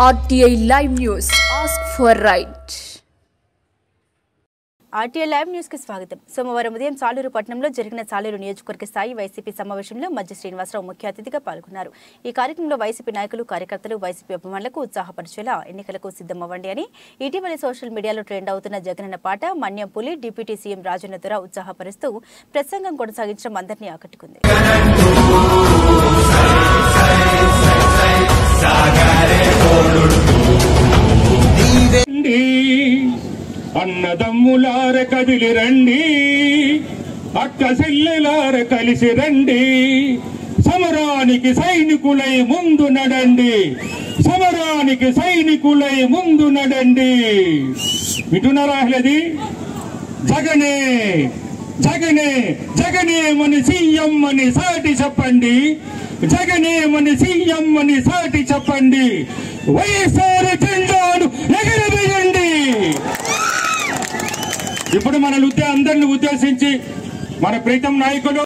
RTI Live News. Ask for right. RTI Live News కి స్వాగతం. సోమవారం ఉదయం సాలూరు పట్టణంలో జరిగిన సాలూరు నియోజకవర్గ స్థాయి వైసీపీ సమావేశంలో మధ్య శ్రీనివాసరావు ముఖ్య అతిథిగా పాల్గొన్నారు. ఈ కార్యక్రమంలో వైసీపీ నాయకులు, కార్యకర్తలు వైసీపీ అభిమానులకు ఉత్సాహపరిచేలా ఎన్నికలకు సిద్ధమవ్వండి అని ఇటీవల సోషల్ మీడియాలో ట్రెండ్ అవుతున్న జగనన్న పాట మన్యం పులి డిప్యూటీ సీఎం రాజన్న దొర ఉత్సాహపరుస్తూ ప్రసంగం కొనసాగించడం అందరినీ ఆకట్టుకుంది. అన్నదమ్ములార కదిలి రండి, అక్క చెల్లెలార కలిసి రండి, సమరానికి సైనికులై ముందు నడండి, సమరానికి సైనికులై ముందు నడండి. వింటున్నారా? అది జగనే జగనే జగనే మన సీఎం అని సాటి చెప్పండి, జగనే మన సీఎం అని సాటి చెప్పండి, వైఎస్ఆర్ జెండాను ఎగరవేయండి. ఇప్పుడు మన అందరిని ఉద్దేశించి మన ప్రీతం నాయకులు